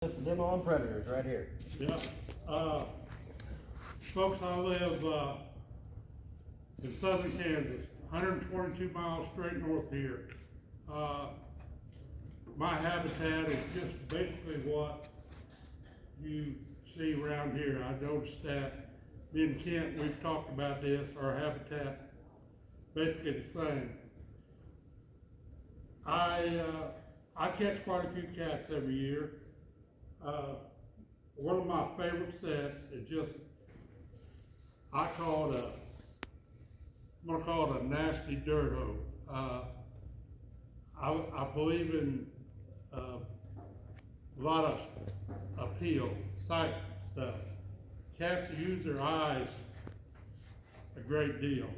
This is demo on predators right here. Yeah, folks, I live, in southern Kansas, 122 miles straight north here. My habitat is just basically what you see around here. I noticed that me and Kent, we've talked about this, our habitat, basically the same. I catch quite a few cats every year. One of my favorite sets is just, I'm gonna call it a nasty dirt hoe. I believe in a lot of appeal, sight stuff. Cats use their eyes a great deal.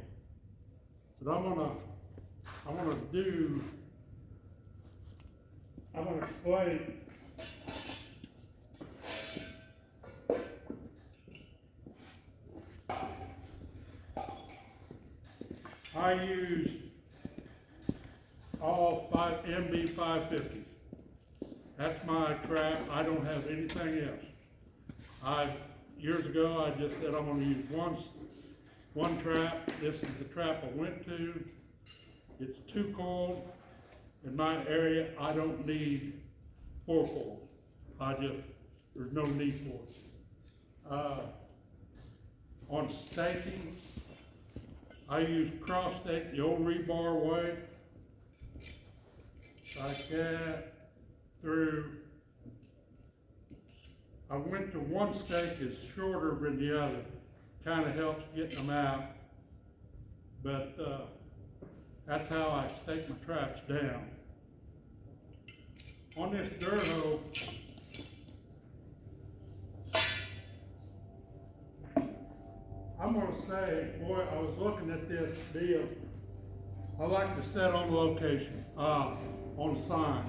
But I'm gonna explain I use all MB 550s. That's my trap. I don't have anything else. Years ago, I just said I'm going to use one trap. This is the trap I went to. It's 2 coiled. In my area, I don't need 4 coils. There's no need for it. On staking, I use cross stake the old rebar way, like that, through. I went to one stake is shorter than the other, kind of helps getting them out, but that's how I stake my traps down. On this dirt hoe, I'm gonna say, boy, I was looking at this deal. I like to set on location, on sign.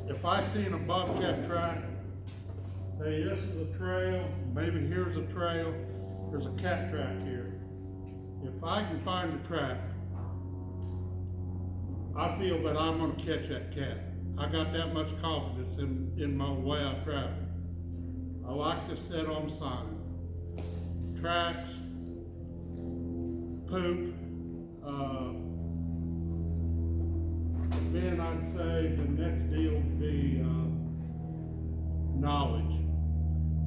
If I seen a bobcat track, say this is a trail, maybe here's a trail, there's a cat track here. If I can find the track, I feel that I'm gonna catch that cat. I got that much confidence in my way I travel. I like to set on sign. Tracks, poop, then I'd say the next deal would be knowledge,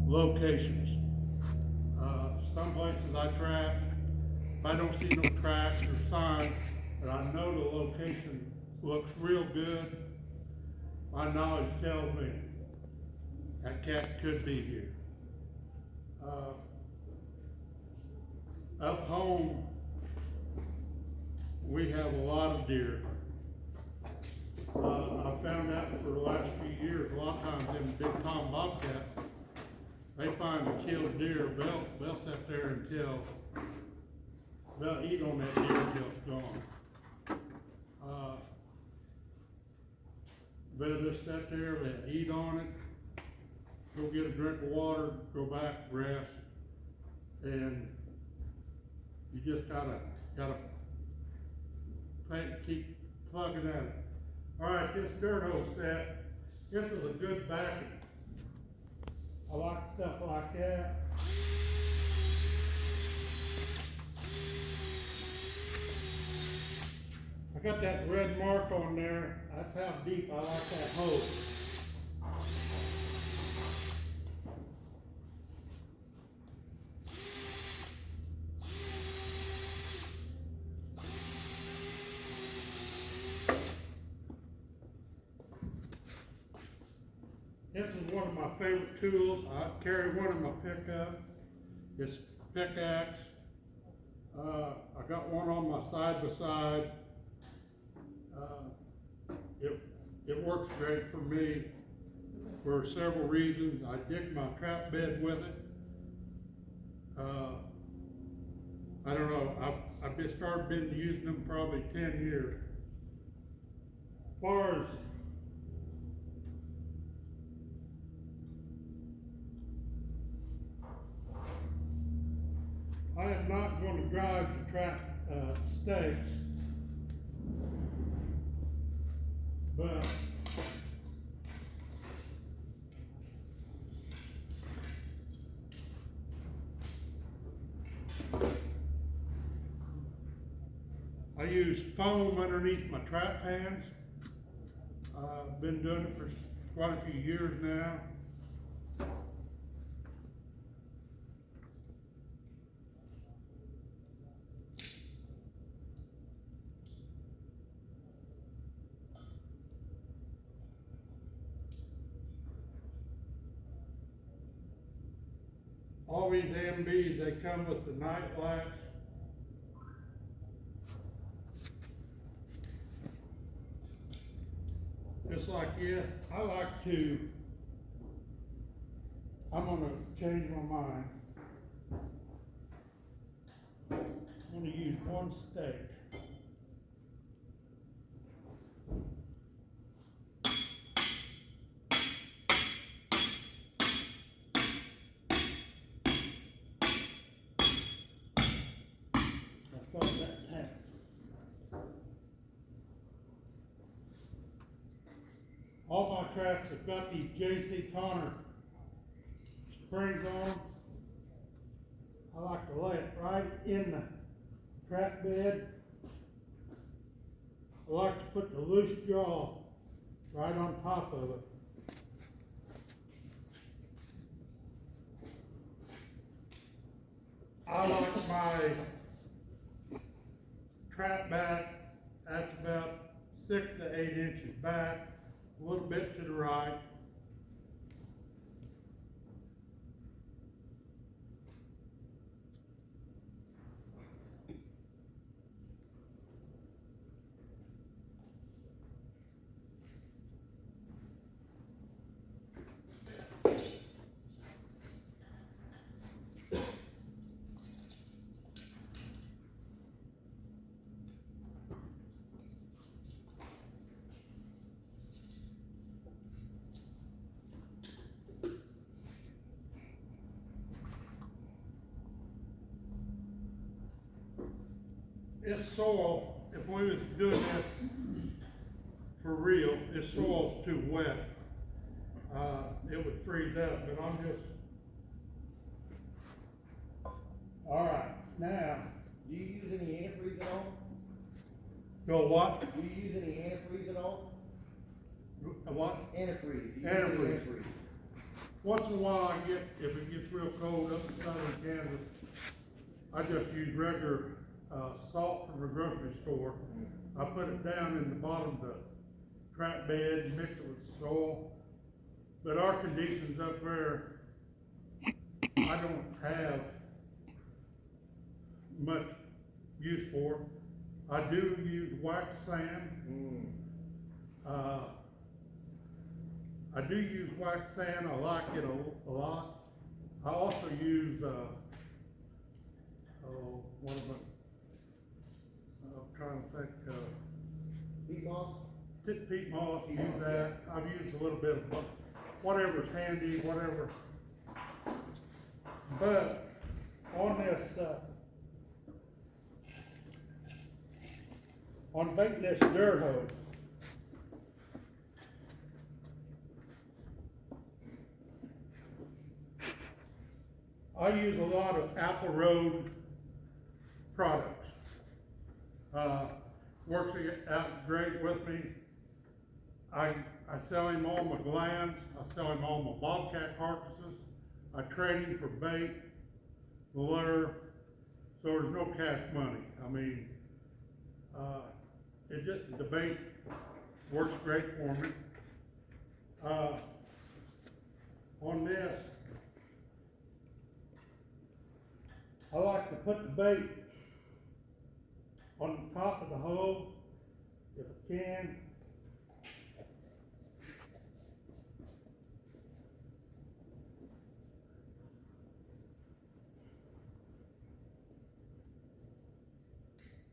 locations. Some places I trap, if I don't see no tracks or signs, but I know the location looks real good, my knowledge tells me that cat could be here. Up home, we have a lot of deer. I found out for the last few years, a lot of times them big tom bobcats, they find a killed deer, they'll sit there until, they'll eat on that deer until it's gone. They'll just sit there, they'll eat on it, go get a drink of water, go back, rest, and you just gotta keep plugging at it. All right, this dirt hoe set, this is a good backing. I like stuff like that. I got that red mark on there. That's how deep I like that hose. This is one of my favorite tools. I carry one in my pickup. It's pickaxe. I got one on my side by side. It works great for me for several reasons. I dig my trap bed with it. I don't know, I've been using them probably 10 years. As far as I am not going to drive to trap stakes, but I use foam underneath my trap pans. I've been doing it for quite a few years now. All these MBs, they come with the night latch. Just like this, I'm gonna change my mind. I'm gonna use one stake. I thought that happened. All my traps have got these J.C. Connor springs on them. I like to lay it right in the trap bed. I like to put the loose jaw right on top of it. I like my trap back, that's about 6 to 8 inches back, a little bit to the right. This soil, if we was doing this for real, this soil's too wet. It would freeze up, but I'm just, all right, now. Do you use any antifreeze at all? Go what? Do you use any antifreeze at all? A what? Antifreeze. Do you use Antifreeze. any antifreeze? Once in a while if it gets real cold up in southern Kansas, I just use regular salt from the grocery store. I put it down in the bottom of the trap bed and mix it with soil. But our conditions up there, I don't have much use for. I do use wax sand. I do use wax sand. I like it a lot. I also use what am I'm trying to think. Peat moss? Peat moss. Use that. I've used a little bit of whatever's handy, whatever. But on this, on baiting this dirt hose, I use a lot of Apple Road products. Works out great with me. I sell him all my glands. I sell him all my Bobcat carcasses. I trade him for bait, lure, so there's no cash money. I mean, the bait works great for me. On this, I like to put the bait on the top of the hole, if I can.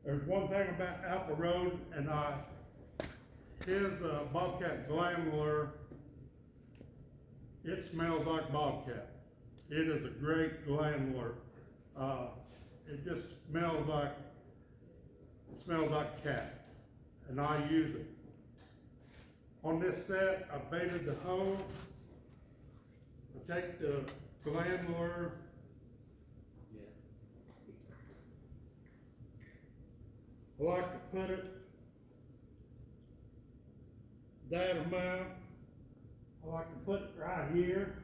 There's one thing about Apple Road, and his Bobcat gland lure, it smells like Bobcat. It is a great gland lure. It just smells like cat, and I use it. On this set, I baited the hole. I take the gland lure. I like to put it that amount. I like to put it right here.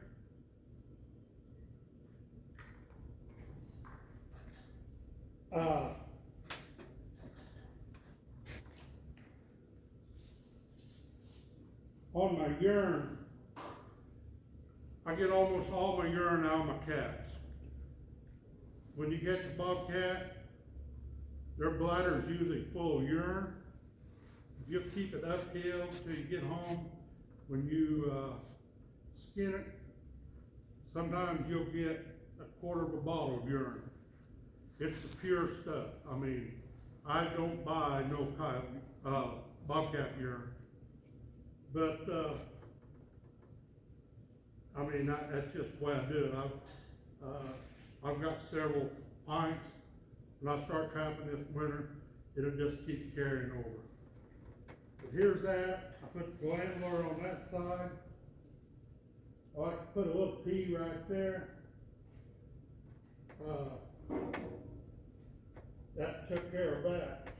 On my urine, I get almost all my urine out of my cats. When you get the Bobcat, their bladder is usually full of urine. If you keep it uphill till you get home, when you skin it, sometimes you'll get a quarter of a bottle of urine. It's the pure stuff. I mean, I don't buy no Bobcat urine. But, I mean, that's just the way I do it. I've got several pints. When I start trapping this winter, it'll just keep carrying over. But here's that. I put the glandular on that side. I like to put a little pea right there. That took care of that.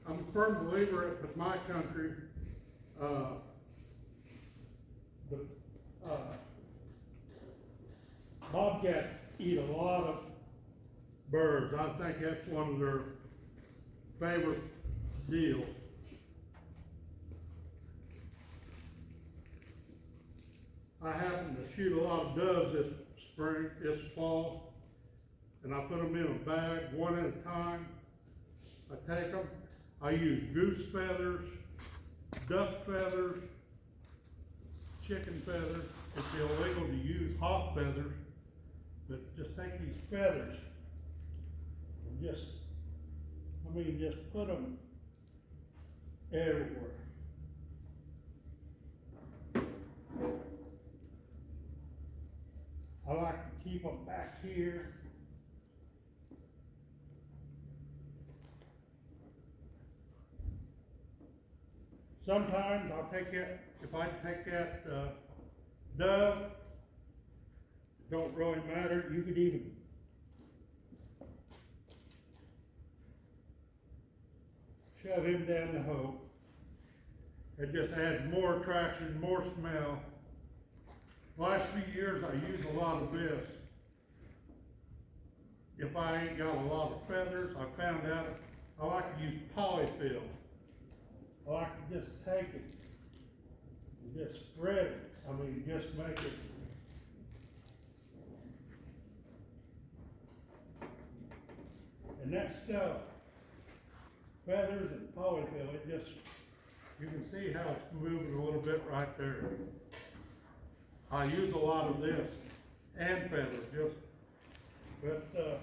I'm a firm believer with my country, the bobcats eat a lot of birds. I think that's one of their favorite deals. I happen to shoot a lot of doves this fall, and I put them in a bag one at a time. I take them. I use goose feathers, duck feathers, chicken feathers. It's illegal to use hawk feathers, but just take these feathers and just put them everywhere. I like to keep them back here. Sometimes I'll take that, if I take that dove, it don't really matter. You could even shove him down the hole. It just adds more attraction, more smell. Last few years I use a lot of this. If I ain't got a lot of feathers, I found out I like to use polyfill. I like to just take it and just spread it. I mean, just make it. And that stuff, feathers and polyfill, it just, you can see how it's moving a little bit right there. I use a lot of this and feathers, but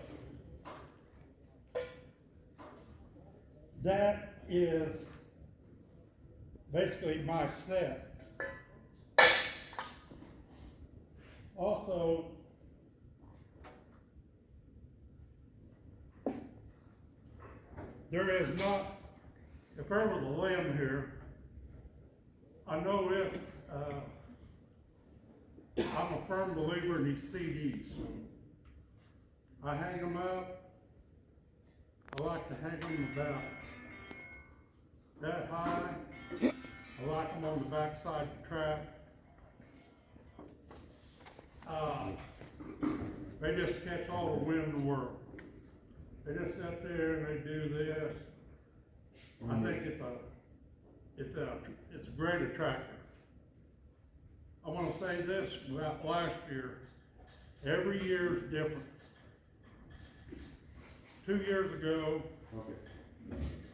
that is basically my set. Also, there is not, if there was a limb here, I know if, I'm a firm believer in these CDs. I hang them up. I like to hang them about that high. I like them on the back side of the trap. They just catch all the wind in the world. They just sit there and they do this. I think it's a great attractor. I want to say this about last year. Every year is different. 2 years ago,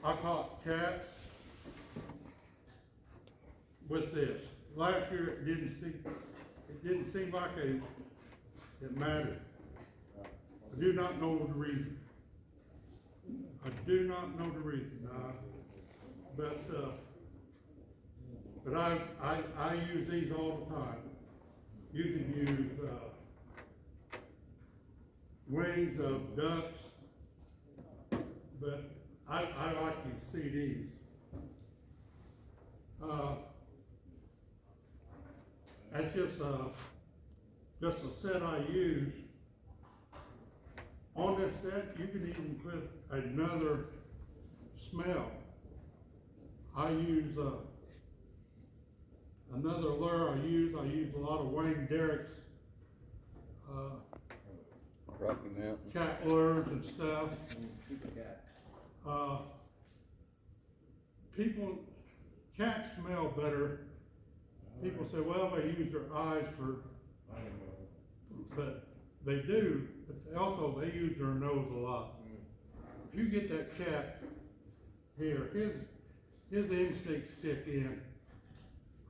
I caught cats with this. Last year it didn't seem like it mattered. I do not know the reason. I do not know the reason. But I use these all the time. You can use wings of ducks, but I like these CDs. That's just a set I use. On this set, you can even put another smell. I use, another lure I use a lot of Wayne Derrick's, Rocky Mountain. cat lures and stuff. Super cat. Cats smell better. People say, well, they use their eyes but they do, but they use their nose a lot. If you get that cat here, his instincts kick in.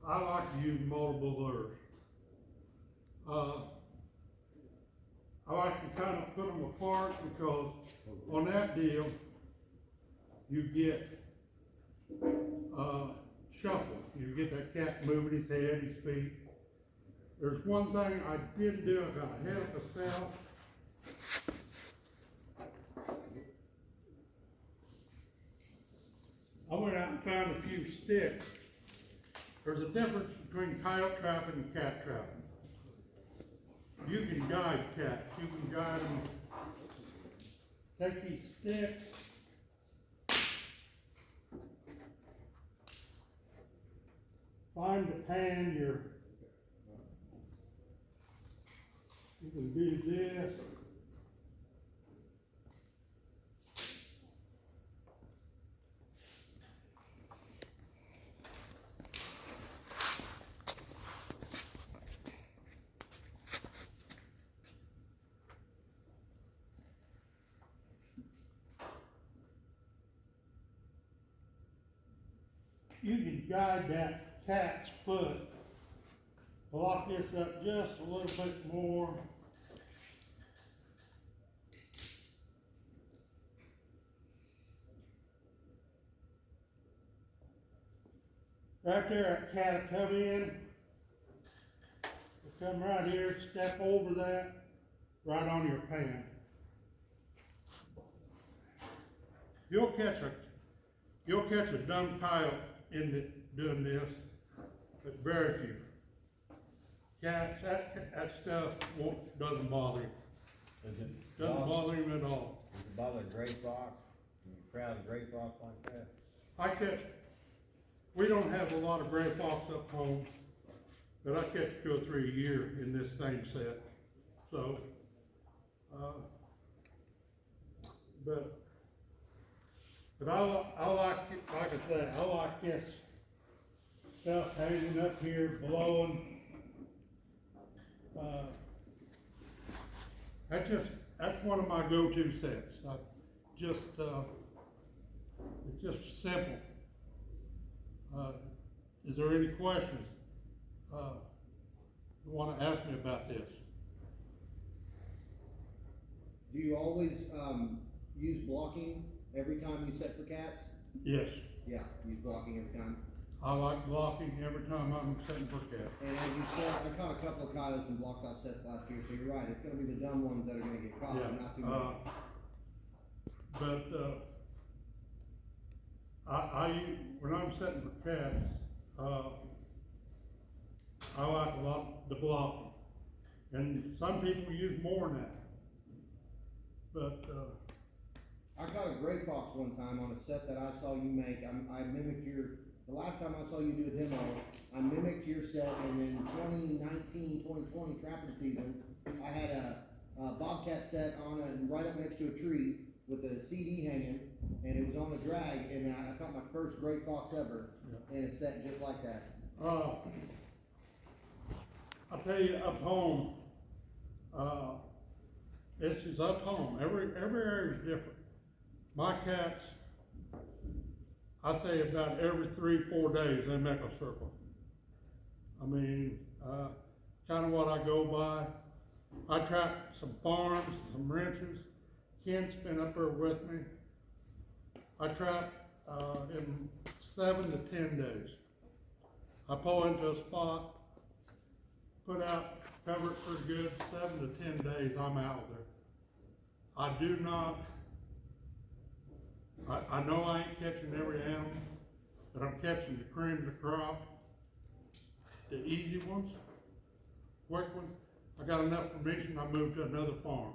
I like to use multiple lures. I like to kind of put them apart because on that deal, you get shuffle. You get that cat moving his head, his feet. There's one thing I did do, I got ahead of myself. I went out and found a few sticks. There's a difference between coyote trapping and cat trapping. You can guide cats, you can guide them. Take these sticks, find the pan, you can do this. You can guide that cat's foot, lock this up just a little bit more. Right there, that cat will come in, come right here, step over that, right on your pan. You'll catch a dumb coyote doing this, but very few. Cats, that stuff doesn't bother him. Doesn't bother him at all. Does it bother a gray fox? Can you crowd a gray fox like that? We don't have a lot of gray fox up home, but I catch 2 or 3 a year in this same set. So, but I like I said, I like this stuff hanging up here, blowing. That's one of my go-to sets. It's just simple. Is there any questions you want to ask me about this? Do you always, use blocking every time you set for cats? Yes, Yeah, use blocking every time. I like blocking every time I'm setting for cats. And as you said, I caught a couple of coyotes in blocked off sets last year, so you're right, it's gonna be the dumb ones that are gonna get caught, Yeah, not too many. but when I'm setting for cats, I like a lot the blocking, and some people use more than that. But I caught a gray fox one time on a set that I saw you make. I mimicked the last time I saw you do a demo, I mimicked your set, and in 2019, 2020 trapping season, I had a Bobcat set on right up next to a tree with a CD hanging, and it was on the drag, and I caught my first gray fox ever, in a set just like that. I'll tell you, up home, this is up home. Every area is different. My cats, I say about every 3-4 days they make a circle. I mean, kind of what I go by. I trap some farms, some ranches. Ken's been up there with me. I trap in 7 to 10 days. I pull into a spot, put out, cover it pretty good, 7 to 10 days I'm out there. I do not, I know I ain't catching every animal, but I'm catching the cream of the crop, the easy ones. quick one. I got enough permission, I moved to another farm,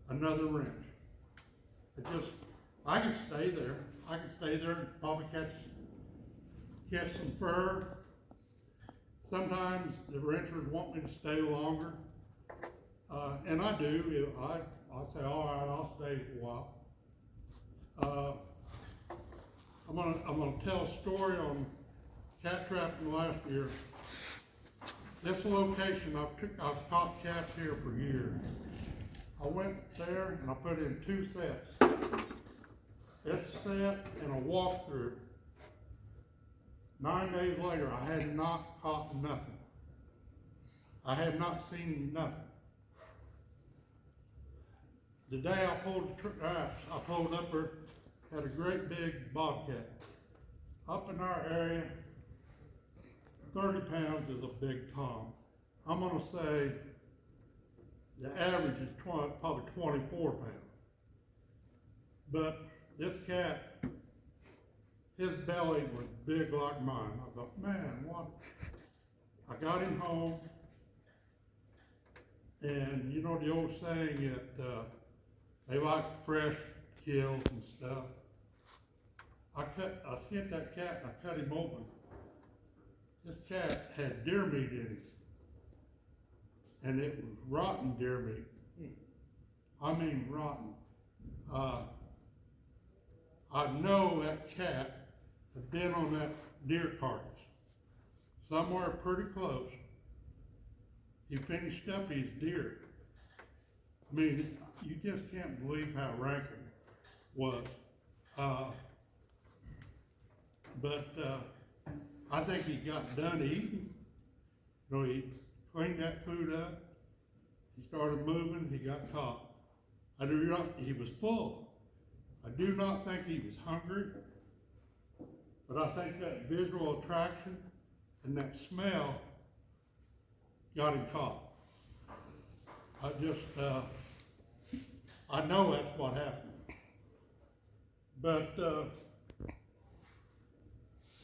another ranch. I could stay there. I could stay there and probably catch some fur. Sometimes the ranchers want me to stay longer, and I do. I'll say, all right, I'll stay for a while. I'm gonna tell a story on cat trapping last year. This location, I've caught cats here for years. I went there and I put in 2 sets. This set and a walkthrough. 9 days later, I had not caught nothing. I had not seen nothing. The day I pulled the traps, I pulled up there, had a great big bobcat. Up in our area, 30 pounds is a big tom. I'm gonna say the average is probably 24 pounds. But this cat, his belly was big like mine. I thought, man, what? I got him home, and you know the old saying that they like fresh kills and stuff. I skinned that cat and I cut him open. This cat had deer meat in it, and it was rotten deer meat. I mean rotten. I know that cat had been on that deer carcass, somewhere pretty close. He finished up his deer. I mean, you just can't believe how rank it was. But I think he got done eating. You know, he cleaned that food up. He started moving. He got caught. He was full. I do not think he was hungry, but I think that visual attraction and that smell got him caught. I know that's what happened. But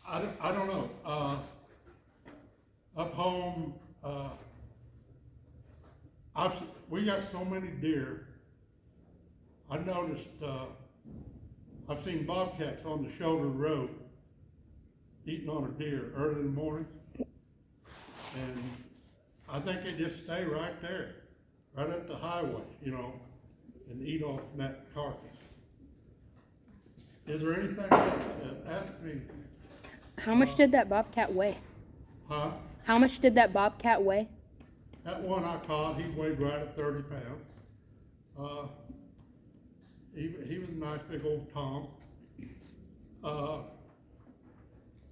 I don't know. Up home, we got so many deer. I noticed, I've seen bobcats on the shoulder road eating on a deer early in the morning. And I think they just stay right there, right at the highway, you know, and eat off that carcass. Is there anything else? Ask me. How much did that bobcat weigh? Huh? How much did that bobcat weigh? That one I caught, he weighed right at 30 pounds. He was a nice big old tom.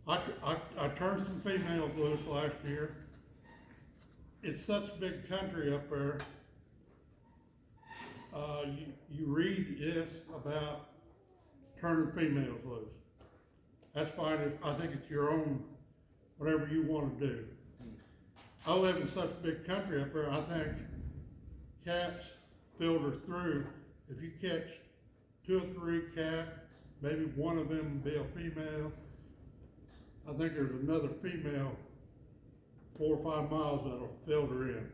I turned some females loose last year. It's such big country up there. You read this about turning females loose. That's fine. I think it's your own, whatever you want to do. I live in such big country up there. I think cats filter through. If you catch 2 or 3 cats, maybe one of them will be a female. I think there's another female 4 or 5 miles that'll filter in.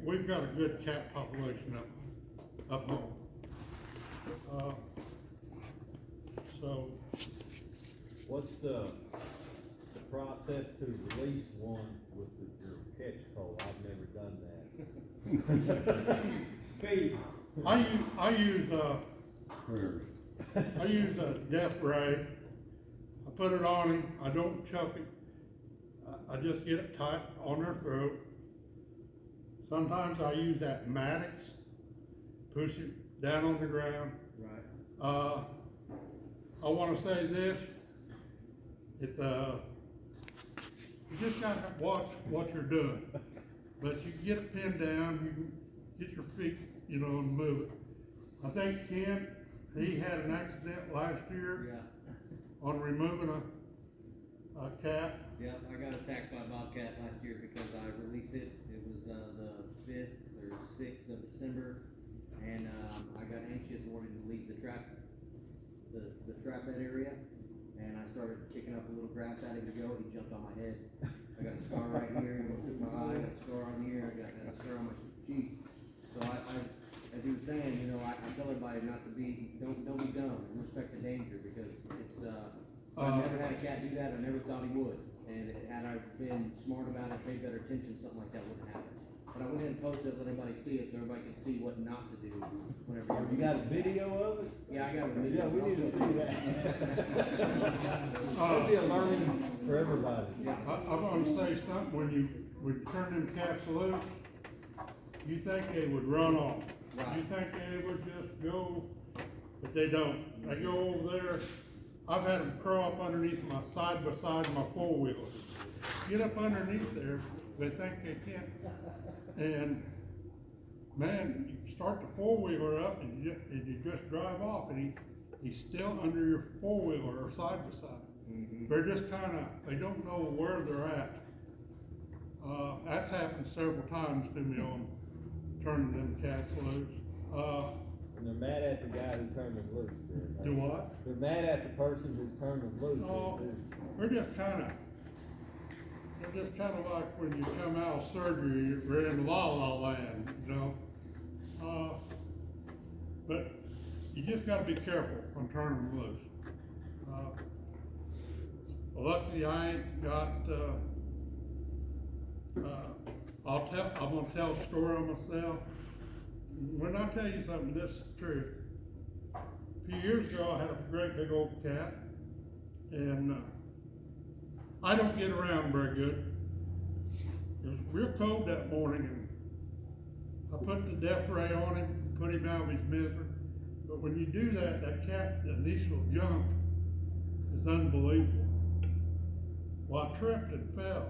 We've got a good cat population up home. So, What's the process to release one with your catch pole? I've never done that. Speed. I use a death ray. I put it on him. I don't chuck it. I just get it tight on their throat. Sometimes I use that Maddox, push it down on the ground. Right. I want to say this. It's you just gotta watch what you're doing. But you can get it pinned down. You can get your feet, you know, and move it. I think Ken, he had an accident last year. Yeah. On removing a cat. Yeah, I got attacked by a bobcat last year because I released it. It was the 5th or 6th of December, and I got anxious and wanted to leave the trap bed area, and I started kicking up a little grass at him to go. He jumped on my head, I got a scar right here, almost took my eye, I got a scar on here, I got a scar on my cheek. So as he was saying, you know, I tell everybody not to be, don't be dumb, and respect the danger, because it's, I've never had a cat do that, I never thought he would. And had I been smart about it, paid better attention, something like that wouldn't happen. But I went ahead and posted it, let everybody see it, so everybody can see what not to do whenever You got a video of it? Yeah, I got a video. Yeah, we need to see that. That'd be a learning for everybody. I'm gonna say something, when you turn them cats loose, you think they would run off. Right. You think they would just go, but they don't. They go over there. I've had them crawl up underneath my side by side of my four-wheeler. Get up underneath there, they think they can't. And man, you start the four-wheeler up and you just drive off, and he's still under your four-wheeler or side by side. Mm-hmm. They're just kinda, they don't know where they're at. That's happened several times to me on turning them cats loose. And they're mad at the guy who turned them loose. Do what? They're mad at the person who's turned them loose. No, we're just kinda like when you come out of surgery, we're in la la land, you know? But you just gotta be careful on turning them loose. Luckily I ain't got, I'm gonna tell a story on myself. When I tell you something, this is true. A few years ago, I had a great big old cat, and I don't get around very good. It was real cold that morning, and I put the death ray on him, put him out of his misery. But when you do that, that cat, the initial jump is unbelievable. Well, I tripped and fell.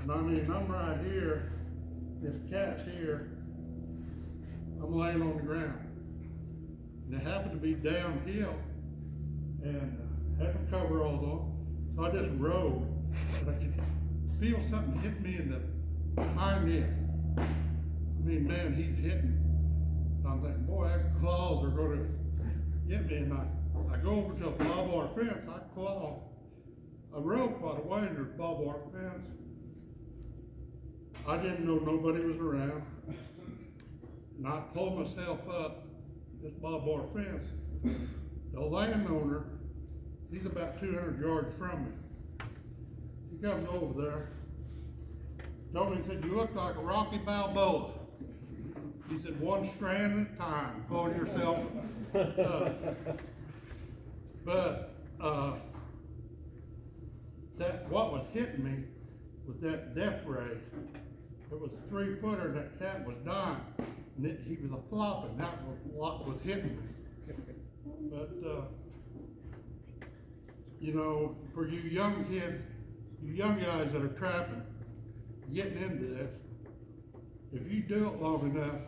And I mean, I'm right here, this cat's here, I'm laying on the ground. And it happened to be downhill, and had the coveralls on, so I just rode. And I could feel something hit me in the hind end. I mean, man, he's hitting. And I'm thinking, boy, that claws are gonna hit me. And I go over to a barbed wire fence, I claw. I rode quite a way, and there's barbed wire fence. I didn't know nobody was around. And I pulled myself up this barbed wire fence. The landowner, he's about 200 yards from me. He comes over there, told me, he said, you look like a Rocky Balboa. He said, one strand at a time, pull yourself up. But what was hitting me was that death ray. It was a 3-footer, that cat was dying. And he was a flopping, that was what was hitting me. But, you know, for you young kids, you young guys that are trapping, getting into this, if you do it long enough,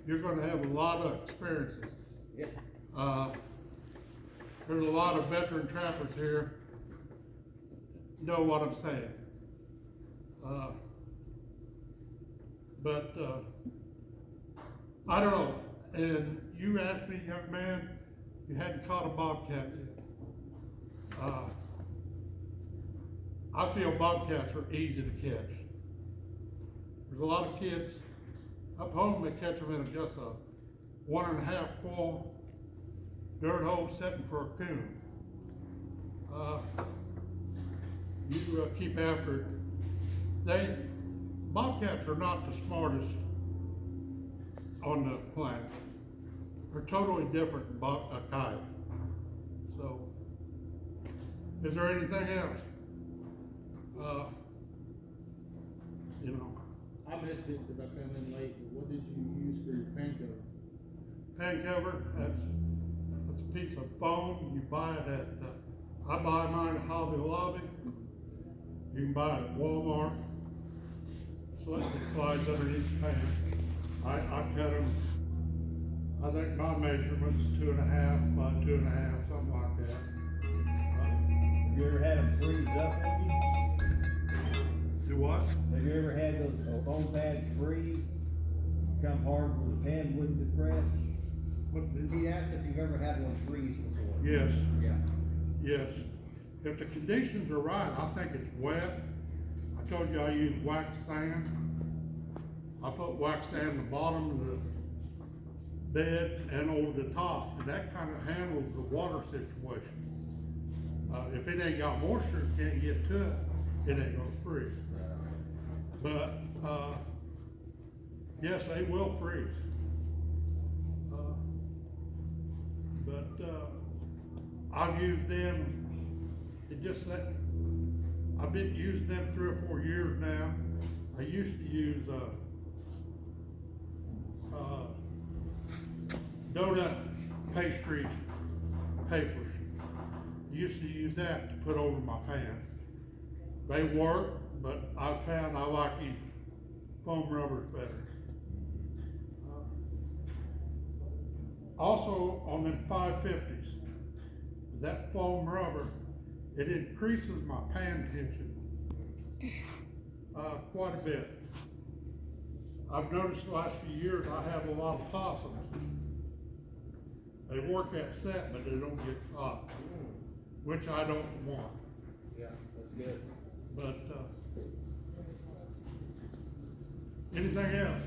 you're gonna have a lot of experiences. Yeah. There's a lot of veteran trappers here, know what I'm saying. But I don't know, and you asked me, young man, you hadn't caught a bobcat yet. I feel bobcats are easy to catch. There's a lot of kids up home, they catch them in just a 1.5 coil dirt hole setting for a coon. You keep after it. Bobcats are not the smartest on the planet. They're totally different than a coyote. So, is there anything else? You know. I missed it because I come in late, but what did you use for your paint cover? Paint cover, that's a piece of foam. You buy it at, I buy mine at Hobby Lobby. You can buy it at Walmart. So it slides underneath the pan. I cut them, I think my measurement's 2.5 by 2.5, something like that. Have you ever had them freeze up on you? Do what? Have you ever had those foam pads freeze, become hard where the pan wouldn't depress? He asked if you've ever had one freeze before. Yes, Yeah. yes. if the conditions are right, I think it's wet. I told you I use wax sand. I put wax sand in the bottom of the bed and over the top, and that kind of handles the water situation. If it ain't got moisture, it can't get to it, it ain't gonna freeze. But, yes, they will freeze. I've used them, it just that, I've been using them 3 or 4 years now. I used to use, donut pastry papers. Used to use that to put over my pan. They work, but I found I like these foam rubbers better. Also, on them 550s, that foam rubber, it increases my pan tension quite a bit. I've noticed the last few years I have a lot of possums. They work that set, but they don't get hot, which I don't want. Yeah, that's good. But, anything else?